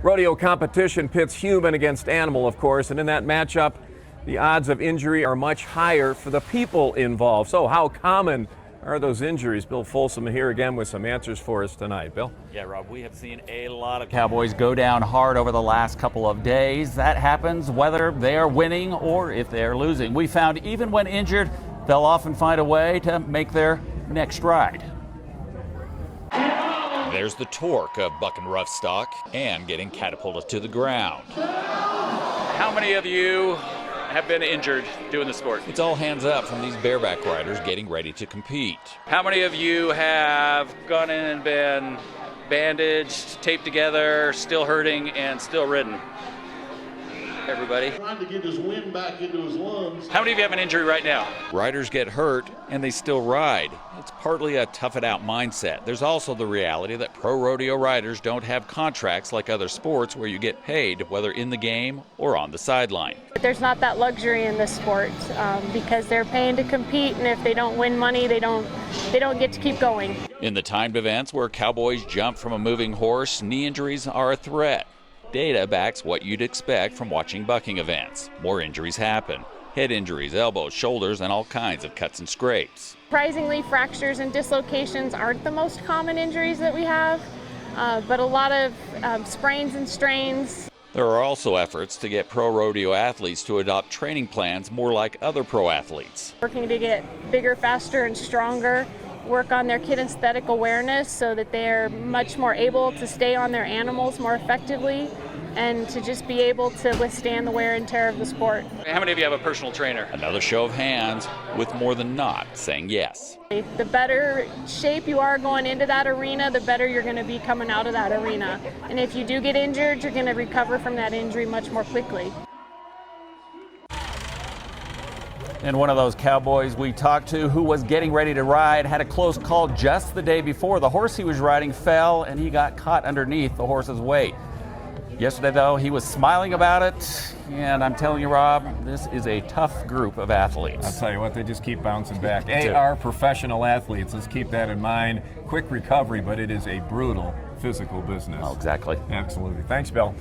Rodeo competition pits human against animal, of course, and in that matchup, the odds of injury are much higher for the people involved. So how common are those injuries? Bill Folsom here again with some answers for us tonight. Bill? Yeah, Rob, we have seen a lot of Cowboys go down hard over the last couple of days. That happens whether they are winning or if they are losing. We found even when injured, they'll often find a way to make their next ride. There's the torque of bucking rough stock and getting catapulted to the ground. How many of you have been injured doing the sport? It's all hands up from these bareback riders getting ready to compete. How many of you have gone in and been bandaged, taped together, still hurting, and still ridden? Everybody. Trying to get his wind back into his lungs. How many of you have an injury right now? Riders get hurt and they still ride. It's partly a tough it out mindset. There's also the reality that pro rodeo riders don't have contracts like other sports where you get paid whether in the game or on the sideline. There's not that luxury in this sport because they're paying to compete, and if they don't win money, they don't get to keep going. In the timed events where cowboys jump from a moving horse, knee injuries are a threat. Data backs what you'd expect from watching bucking events. More injuries happen. Head injuries, elbows, shoulders, and all kinds of cuts and scrapes. Surprisingly, fractures and dislocations aren't the most common injuries that we have, but a lot of sprains and strains. There are also efforts to get pro rodeo athletes to adopt training plans more like other pro athletes. Working to get bigger, faster, and stronger, work on their kinesthetic awareness so that they're much more able to stay on their animals more effectively and to just be able to withstand the wear and tear of the sport. How many of you have a personal trainer? Another show of hands with more than not saying yes. The better shape you are going into that arena, the better you're going to be coming out of that arena. And if you do get injured, you're going to recover from that injury much more quickly. And one of those cowboys we talked to who was getting ready to ride had a close call just the day before. The horse he was riding fell and he got caught underneath the horse's weight. Yesterday, though, he was smiling about it. And I'm telling you, Rob, this is a tough group of athletes. I'll tell you what, they just keep bouncing back. They are professional athletes. Let's keep that in mind. Quick recovery, but it is a brutal physical business. Oh, exactly. Absolutely. Thanks, Bill.